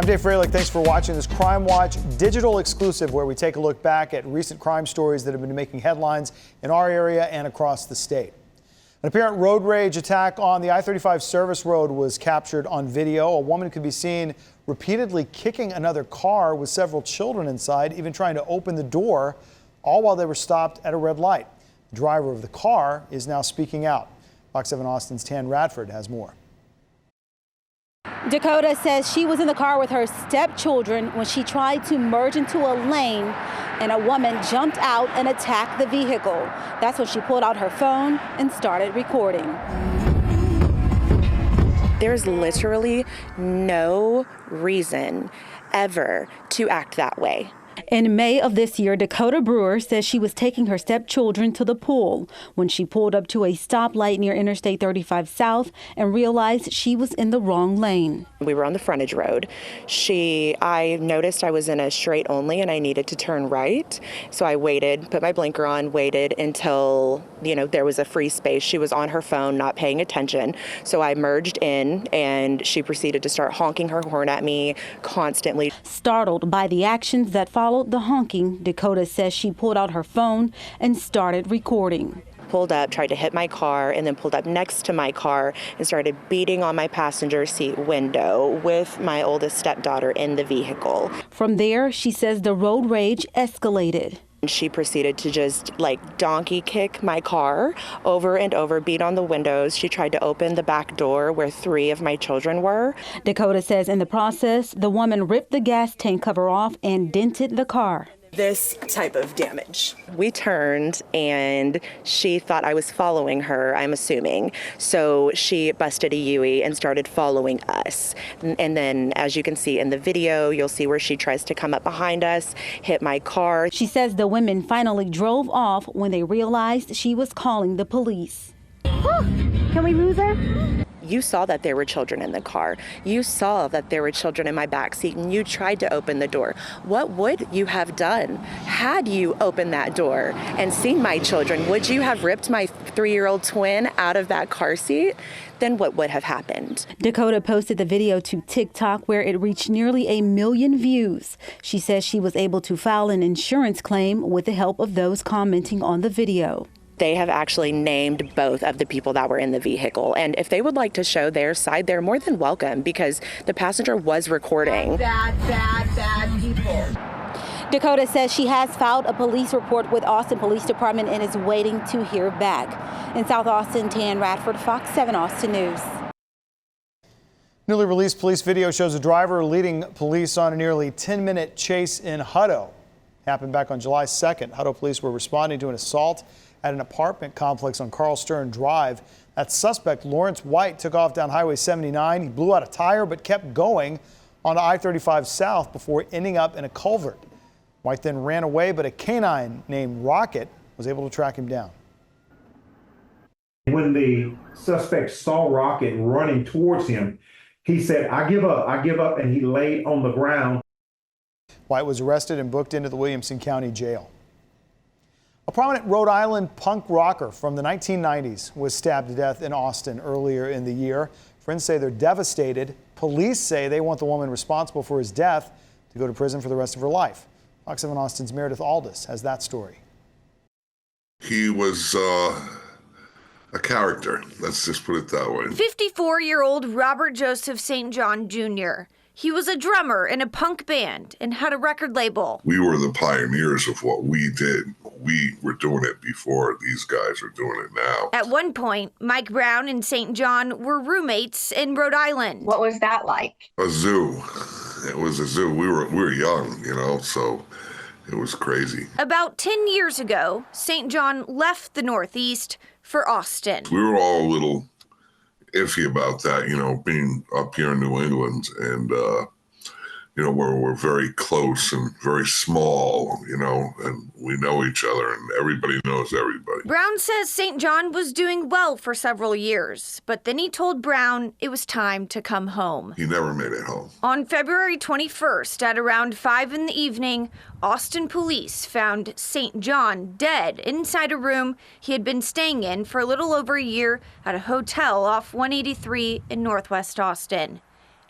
I'm Dave Froehlich. Thanks for watching this Crime Watch digital exclusive where we take a look back at recent crime stories that have been making headlines in our area and across the state. An apparent road rage attack on the I-35 service road was captured on video. A woman could be seen repeatedly kicking another car with several children inside, even trying to open the door, all while they were stopped at a red light. The driver of the car is now speaking out. Fox 7 Austin's Tan Radford has more. Dakota says she was in the car with her stepchildren when she tried to merge into a lane and a woman jumped out and attacked the vehicle. That's when she pulled out her phone and started recording. There's literally no reason ever to act that way. In May of this year, Dakota Brewer says she was taking her stepchildren to the pool when she pulled up to a stoplight near Interstate 35 South and realized she was in the wrong lane. We were on the frontage road. I noticed I was in a straight only and I needed to turn right. So I waited, put my blinker on, waited until, there was a free space. She was on her phone, not paying attention. So I merged in and she proceeded to start honking her horn at me constantly. Startled by the actions that followed the honking, Dakota says she pulled out her phone and started recording. Pulled up, tried to hit my car, and then pulled up next to my car and started beating on my passenger seat window with my oldest stepdaughter in the vehicle. From there, she says the road rage escalated. She proceeded to just donkey kick my car over and over, beat on the windows. She tried to open the back door where 3 of my children were. Dakota says in the process, the woman ripped the gas tank cover off and dented the car. This type of damage. We turned and she thought I was following her, I'm assuming. So she busted a U-turn and started following us. And then as you can see in the video, you'll see where she tries to come up behind us, hit my car. She says the women finally drove off when they realized she was calling the police. Can we lose her? You saw that there were children in the car. You saw that there were children in my backseat, and you tried to open the door. What would you have done had you opened that door and seen my children? Would you have ripped my 3-year-old twin out of that car seat? Then what would have happened? Dakota posted the video to TikTok where it reached nearly 1 million views. She says she was able to file an insurance claim with the help of those commenting on the video. They have actually named both of the people that were in the vehicle. And if they would like to show their side, they're more than welcome because the passenger was recording. Bad people. Dakota says she has filed a police report with Austin Police Department and is waiting to hear back. In South Austin, Tan Radford, Fox 7 Austin News. Newly released police video shows a driver leading police on a nearly 10-minute chase in Hutto. Happened back on July 2nd. Hutto police were responding to an assault at an apartment complex on Carl Stern Drive. That suspect, Lawrence White, took off down Highway 79. He blew out a tire but kept going on I-35 South before ending up in a culvert. White then ran away, but a canine named Rocket was able to track him down. When the suspect saw Rocket running towards him, he said, "I give up," and he laid on the ground. White was arrested and booked into the Williamson County Jail. A prominent Rhode Island punk rocker from the 1990s was stabbed to death in Austin earlier in the year. Friends say they're devastated. Police say they want the woman responsible for his death to go to prison for the rest of her life. Fox 7 Austin's Meredith Aldis has that story. He was a character, let's just put it that way. 54-year-old Robert Joseph St. John Jr. He was a drummer in a punk band and had a record label. We were the pioneers of what we did. We were doing it before these guys are doing it now. At one point, Mike Brown and St. John were roommates in Rhode Island. What was that like? A zoo. It was a zoo. We were young, so it was crazy. About 10 years ago, St. John left the Northeast for Austin. We were all a little iffy about that, being up here in New England and, where we're very close and very small, and we know each other and everybody knows everybody. Brown says St. John was doing well for several years, but then he told Brown it was time to come home. He never made it home. On February 21st at around 5 in the evening, Austin police found St. John dead inside a room he had been staying in for a little over a year at a hotel off 183 in Northwest Austin.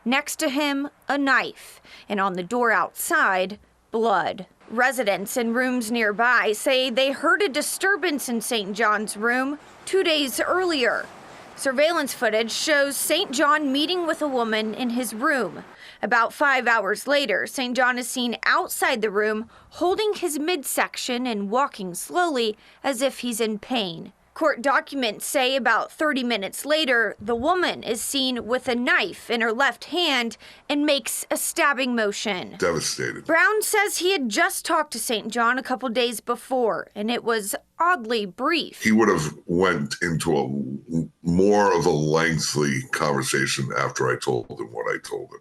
Next to him, a knife, and on the door outside, blood. Residents in rooms nearby say they heard a disturbance in St. John's room 2 days earlier. Surveillance footage shows St. John meeting with a woman in his room. About 5 hours later, St. John is seen outside the room holding his midsection and walking slowly as if he's in pain. Court documents say about 30 minutes later, the woman is seen with a knife in her left hand and makes a stabbing motion. Devastated. Brown says he had just talked to St. John a couple days before, and it was oddly brief. He would have went into more of a lengthy conversation after I told him what I told him.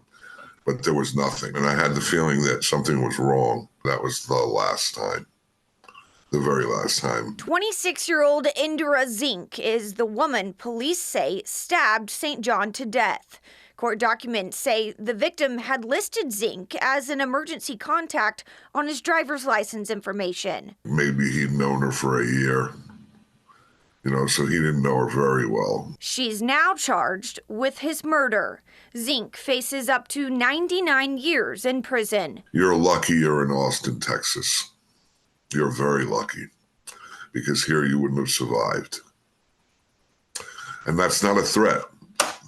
But there was nothing, and I had the feeling that something was wrong. That was the last time. The very last time. 26-year-old Indira Zink is the woman police say stabbed St. John to death. Court documents say the victim had listed Zink as an emergency contact on his driver's license information. Maybe he'd known her for a year, so he didn't know her very well. She's now charged with his murder. Zink faces up to 99 years in prison. You're lucky you're in Austin, Texas. You're very lucky, because here you wouldn't have survived. And that's not a threat.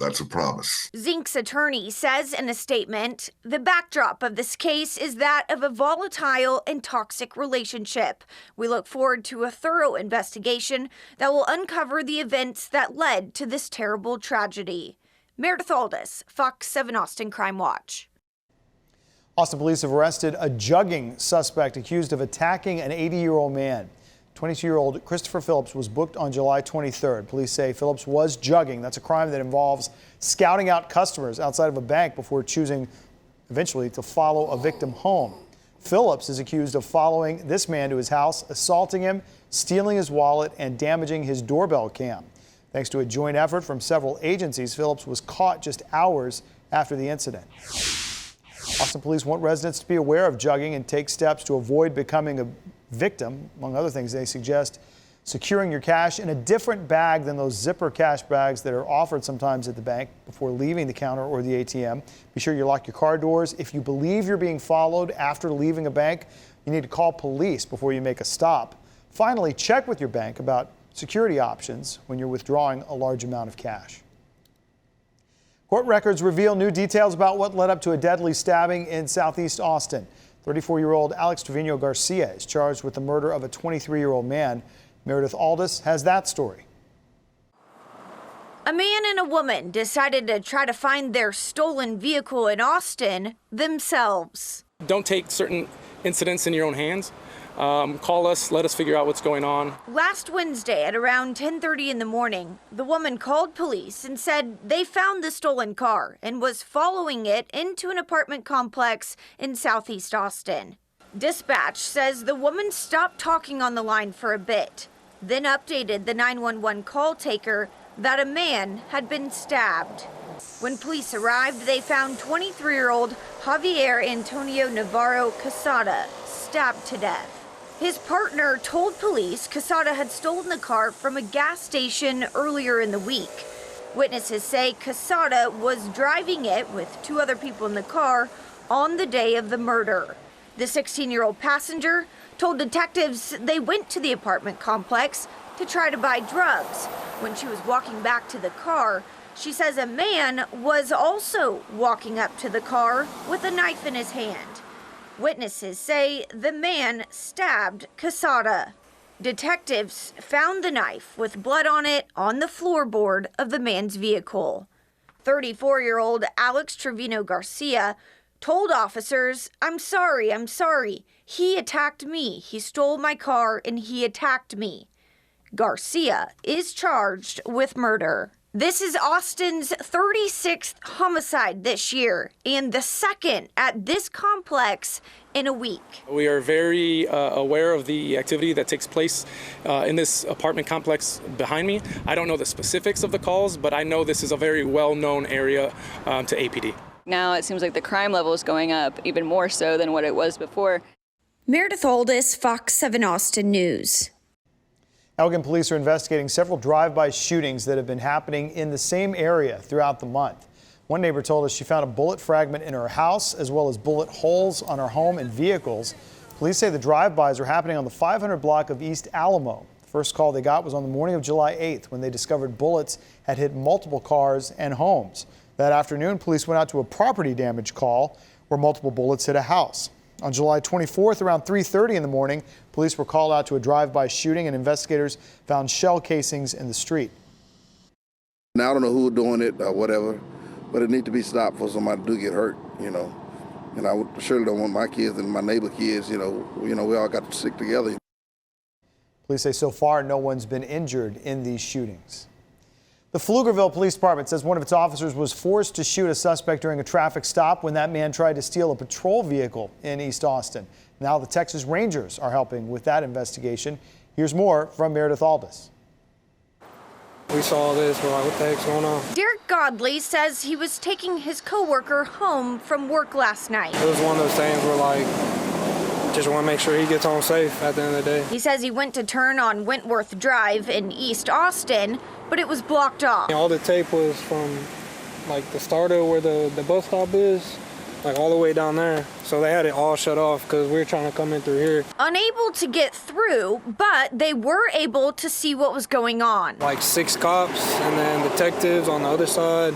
That's a promise. Zink's attorney says in a statement, the backdrop of this case is that of a volatile and toxic relationship. We look forward to a thorough investigation that will uncover the events that led to this terrible tragedy. Meredith Aldis, Fox 7 Austin Crimewatch. Austin police have arrested a jugging suspect accused of attacking an 80-year-old man. 22-year-old Christopher Phillips was booked on July 23rd. Police say Phillips was jugging. That's a crime that involves scouting out customers outside of a bank before choosing eventually to follow a victim home. Phillips is accused of following this man to his house, assaulting him, stealing his wallet, and damaging his doorbell cam. Thanks to a joint effort from several agencies, Phillips was caught just hours after the incident. Austin police want residents to be aware of jugging and take steps to avoid becoming a victim. Among other things, they suggest securing your cash in a different bag than those zipper cash bags that are offered sometimes at the bank before leaving the counter or the ATM. Be sure you lock your car doors. If you believe you're being followed after leaving a bank, you need to call police before you make a stop. Finally, check with your bank about security options when you're withdrawing a large amount of cash. Court records reveal new details about what led up to a deadly stabbing in Southeast Austin. 34-year-old Alex Trevino Garcia is charged with the murder of a 23-year-old man. Meredith Aldis has that story. A man and a woman decided to try to find their stolen vehicle in Austin themselves. Don't take certain incidents in your own hands. Call us, let us figure out what's going on. Last Wednesday at around 10:30 in the morning, the woman called police and said they found the stolen car and was following it into an apartment complex in Southeast Austin. Dispatch says the woman stopped talking on the line for a bit, then updated the 911 call taker that a man had been stabbed. When police arrived, they found 23-year-old Javier Antonio Navarro Casada stabbed to death. His partner told police Casada had stolen the car from a gas station earlier in the week. Witnesses say Casada was driving it with two other people in the car on the day of the murder. The 16-year-old passenger told detectives they went to the apartment complex to try to buy drugs. When she was walking back to the car, she says a man was also walking up to the car with a knife in his hand. Witnesses say the man stabbed Casada. Detectives found the knife with blood on it on the floorboard of the man's vehicle. 34-year-old Alex Trevino Garcia told officers, I'm sorry. He attacked me. He stole my car and he attacked me. Garcia is charged with murder. This is Austin's 36th homicide this year and the second at this complex in a week. We are very aware of the activity that takes place in this apartment complex behind me. I don't know the specifics of the calls, but I know this is a very well-known area to APD. Now it seems like the crime level is going up even more so than what it was before. Meredith Aldis, Fox 7 Austin News. Elgin police are investigating several drive-by shootings that have been happening in the same area throughout the month. One neighbor told us she found a bullet fragment in her house as well as bullet holes on her home and vehicles. Police say the drive-bys are happening on the 500 block of East Alamo. The first call they got was on the morning of July 8th when they discovered bullets had hit multiple cars and homes. That afternoon, police went out to a property damage call where multiple bullets hit a house. On July 24th, around 3:30 in the morning, police were called out to a drive-by shooting and investigators found shell casings in the street. Now, I don't know who's doing it or whatever, but it needs to be stopped before somebody do get hurt, And I surely don't want my kids and my neighbor kids, we all got to stick together. Police say so far no one's been injured in these shootings. The Pflugerville Police Department says one of its officers was forced to shoot a suspect during a traffic stop when that man tried to steal a patrol vehicle in East Austin. Now the Texas Rangers are helping with that investigation. Here's more from Meredith Aldis. We saw this, we're like, what the heck's going on? Derek Godley says he was taking his coworker home from work last night. It was one of those things where like, just want to make sure he gets home safe at the end of the day. He says he went to turn on Wentworth Drive in East Austin, but it was blocked off. All the tape was from like the start of where the bus stop is, like all the way down there. So they had it all shut off because we were trying to come in through here. Unable to get through, but they were able to see what was going on. Like 6 cops and then detectives on the other side.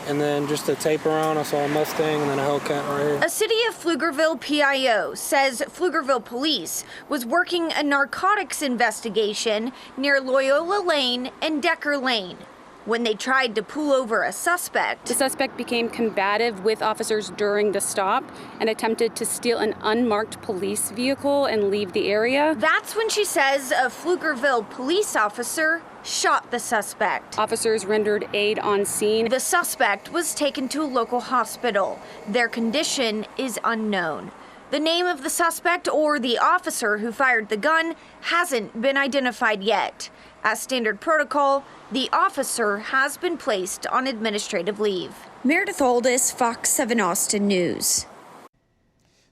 And then just the tape around, I saw a Mustang and then a Hellcat right here. A City of Pflugerville PIO says Pflugerville Police was working a narcotics investigation near Loyola Lane and Decker Lane when they tried to pull over a suspect. The suspect became combative with officers during the stop and attempted to steal an unmarked police vehicle and leave the area. That's when she says a Pflugerville police officer shot the suspect. Officers rendered aid on scene. The suspect was taken to a local hospital. Their condition is unknown. The name of the suspect or the officer who fired the gun hasn't been identified yet. As standard protocol, the officer has been placed on administrative leave. Meredith Aldis, Fox 7 Austin News.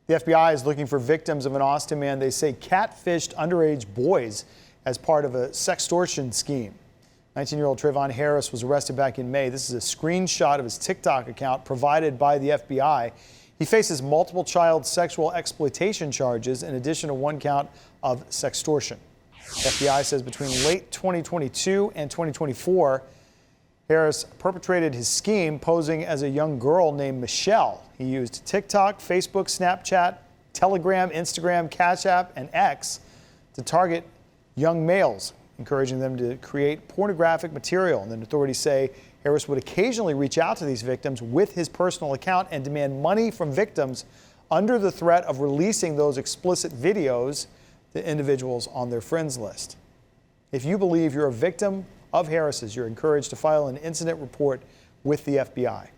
The FBI is looking for victims of an Austin man they say catfished underage boys as part of a sextortion scheme. 19-year-old Trayvon Harris was arrested back in May. This is a screenshot of his TikTok account provided by the FBI. He faces multiple child sexual exploitation charges in addition to one count of sextortion. The FBI says between late 2022 and 2024, Harris perpetrated his scheme posing as a young girl named Michelle. He used TikTok, Facebook, Snapchat, Telegram, Instagram, Cash App, and X to target young males, encouraging them to create pornographic material. And then authorities say Harris would occasionally reach out to these victims with his personal account and demand money from victims under the threat of releasing those explicit videos to individuals on their friends list. If you believe you're a victim of Harris's, you're encouraged to file an incident report with the FBI.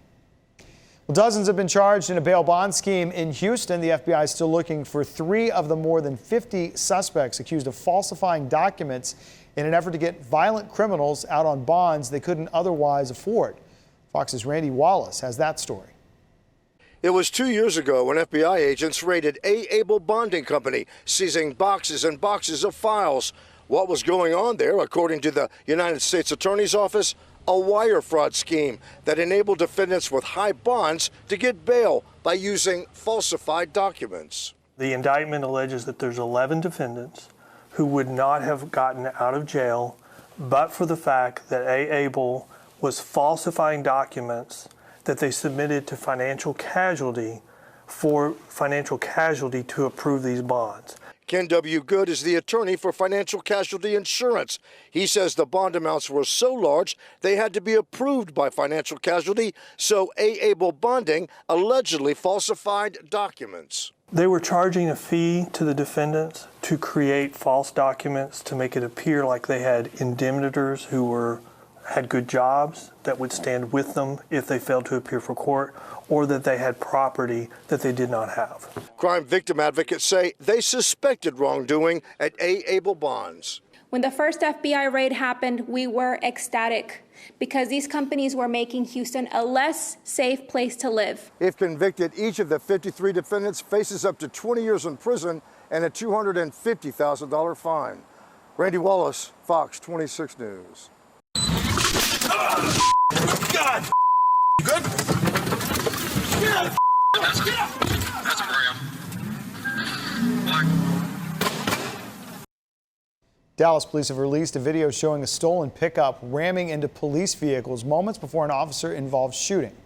Well, dozens have been charged in a bail bond scheme in Houston. The FBI is still looking for 3 of the more than 50 suspects accused of falsifying documents in an effort to get violent criminals out on bonds they couldn't otherwise afford. Fox's Randy Wallace has that story. It was 2 years ago when FBI agents raided A. Abel Bonding Company, seizing boxes and boxes of files. What was going on there, according to the United States Attorney's Office? A wire fraud scheme that enabled defendants with high bonds to get bail by using falsified documents. The indictment alleges that there's 11 defendants who would not have gotten out of jail but for the fact that A. Abel was falsifying documents that they submitted to Financial Casualty for Financial Casualty to approve these bonds. Ken W. Good is the attorney for Financial Casualty Insurance. He says the bond amounts were so large they had to be approved by Financial Casualty, so A. Abel Bonding allegedly falsified documents. They were charging a fee to the defendants to create false documents to make it appear like they had indemnitors who had good jobs that would stand with them if they failed to appear for court, or that they had property that they did not have. Crime victim advocates say they suspected wrongdoing at A. Abel Bonds. When the first FBI raid happened, we were ecstatic because these companies were making Houston a less safe place to live. If convicted, each of the 53 defendants faces up to 20 years in prison and a $250,000 fine. Randy Wallace, Fox 26 News. God! You good? Get up! That's a ram. Black. Dallas police have released a video showing a stolen pickup ramming into police vehicles moments before an officer-involved shooting.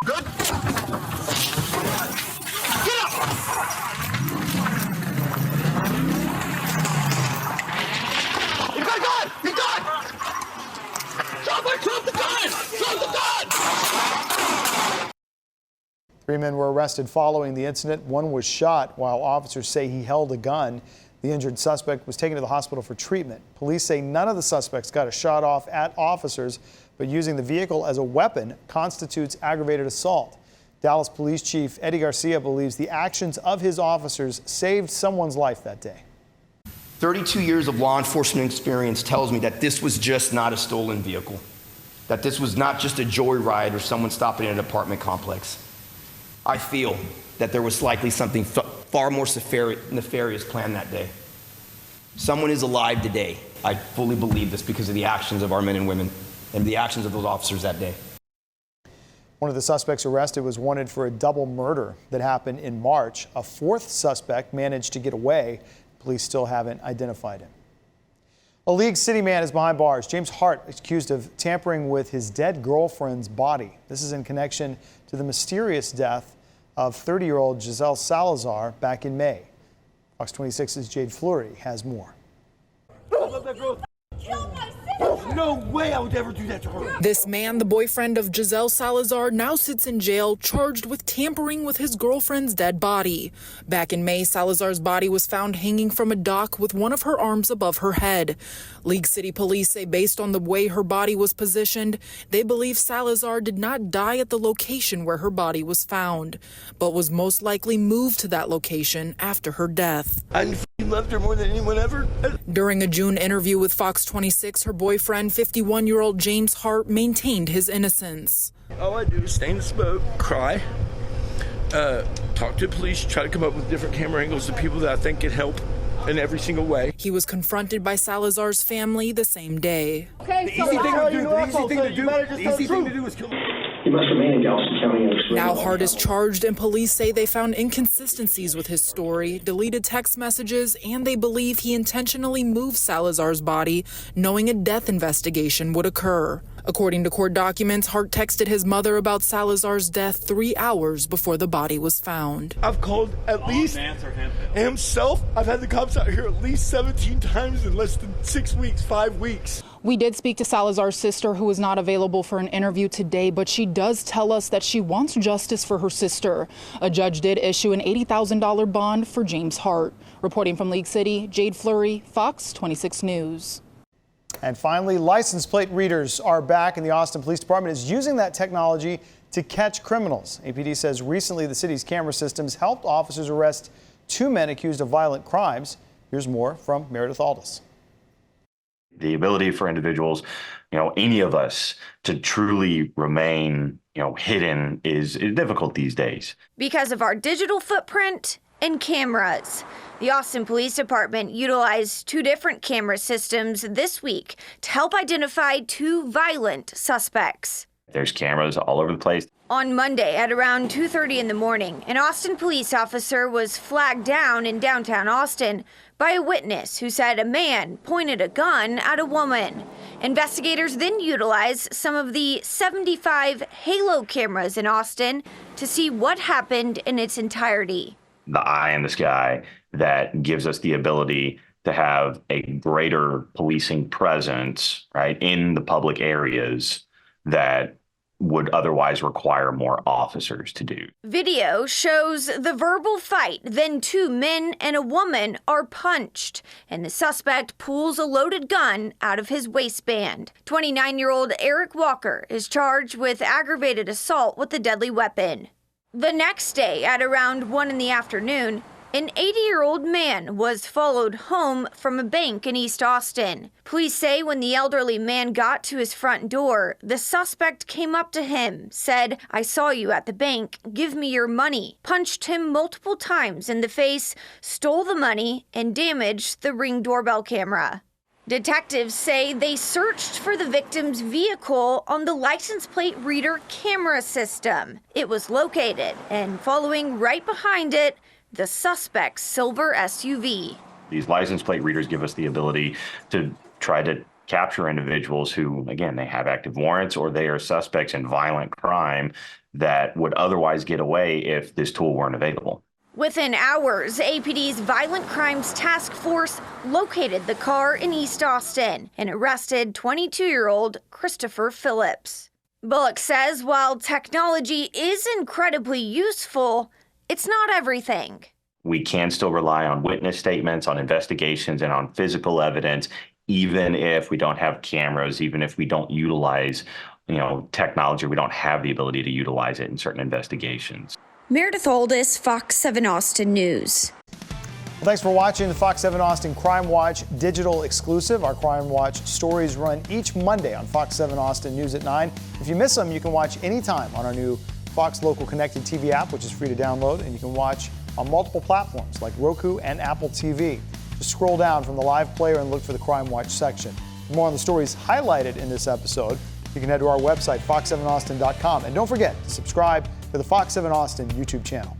Good? Get up! He got a gun! He got! Drop the gun! Drop the gun! 3 men were arrested following the incident. One was shot while officers say he held a gun. The injured suspect was taken to the hospital for treatment. Police say none of the suspects got a shot off at officers, but using the vehicle as a weapon constitutes aggravated assault. Dallas Police Chief Eddie Garcia believes the actions of his officers saved someone's life that day. 32 years of law enforcement experience tells me that this was just not a stolen vehicle, that this was not just a joyride or someone stopping in an apartment complex. I feel that there was likely something far more nefarious planned that day. Someone is alive today. I fully believe this because of the actions of our men and women and the actions of those officers that day. One of the suspects arrested was wanted for a double murder that happened in March. A fourth suspect managed to get away. Police still haven't identified him. A League City man is behind bars. James Hart is accused of tampering with his dead girlfriend's body. This is in connection to the mysterious death of 30-year-old Giselle Salazar back in May. Fox 26's Jade Fleury has more. No way I would ever do that to her. This man, the boyfriend of Giselle Salazar, now sits in jail charged with tampering with his girlfriend's dead body. Back in May, Salazar's body was found hanging from a dock with one of her arms above her head. League City police say based on the way her body was positioned, they believe Salazar did not die at the location where her body was found, but was most likely moved to that location after her death. I loved her more than anyone ever. During a June interview with Fox 26, her boyfriend, 51-year-old James Hart, maintained his innocence. All I do is stay in the smoke, cry, talk to the police, try to come up with different camera angles to people that I think can help in every single way. He was confronted by Salazar's family the same day. Okay, the easy thing to do is kill him. He must remain in Galveston County. Now Hart is charged, and police say they found inconsistencies with his story, deleted text messages, and they believe he intentionally moved Salazar's body, knowing a death investigation would occur. According to court documents, Hart texted his mother about Salazar's death 3 hours before the body was found. I've called at least himself. I've had the cops out here at least 17 times in less than 6 weeks, 5 weeks. We did speak to Salazar's sister, who is not available for an interview today, but she does tell us that she wants justice for her sister. A judge did issue an $80,000 bond for James Hart. Reporting from League City, Jade Fleury, Fox 26 News. And finally, license plate readers are back, and the Austin Police Department is using that technology to catch criminals. APD says recently the city's camera systems helped officers arrest 2 men accused of violent crimes. Here's more from Meredith Aldis. The ability for individuals, any of us, to truly remain, hidden is difficult these days. Because of our digital footprint and cameras. The Austin Police Department utilized 2 different camera systems this week to help identify 2 violent suspects. There's cameras all over the place. On Monday at around 2:30 in the morning, an Austin police officer was flagged down in downtown Austin by a witness who said a man pointed a gun at a woman. Investigators then utilized some of the 75 Halo cameras in Austin to see what happened in its entirety. The eye in the sky that gives us the ability to have a greater policing presence, right, in the public areas that would otherwise require more officers to do. Video shows the verbal fight, then 2 men and a woman are punched, and the suspect pulls a loaded gun out of his waistband. 29-year-old Eric Walker is charged with aggravated assault with a deadly weapon. The next day, at around 1 in the afternoon, An 80-year-old man was followed home from a bank in East Austin. Police say when the elderly man got to his front door, the suspect came up to him, said, "I saw you at the bank, give me your money," punched him multiple times in the face, stole the money, and damaged the Ring doorbell camera. Detectives say they searched for the victim's vehicle on the license plate reader camera system. It was located, and following right behind it, the suspect's silver SUV. These license plate readers give us the ability to try to capture individuals who, again, they have active warrants or they are suspects in violent crime that would otherwise get away if this tool weren't available. Within hours, APD's Violent Crimes Task Force located the car in East Austin and arrested 22-year-old Christopher Phillips. Bullock says while technology is incredibly useful, it's not everything. We can still rely on witness statements, on investigations, and on physical evidence, even if we don't have cameras, even if we don't utilize, technology, we don't have the ability to utilize it in certain investigations. Meredith Aldis, Fox 7 Austin News. Well, thanks for watching the Fox 7 Austin Crime Watch digital exclusive. Our Crime Watch stories run each Monday on Fox 7 Austin News at 9. If you miss them, you can watch anytime on our new Fox Local Connected TV app, which is free to download, and you can watch on multiple platforms like Roku and Apple TV. Just scroll down from the live player and look for the Crime Watch section. For more on the stories highlighted in this episode, you can head to our website, fox7austin.com. And don't forget to subscribe to the Fox 7 Austin YouTube channel.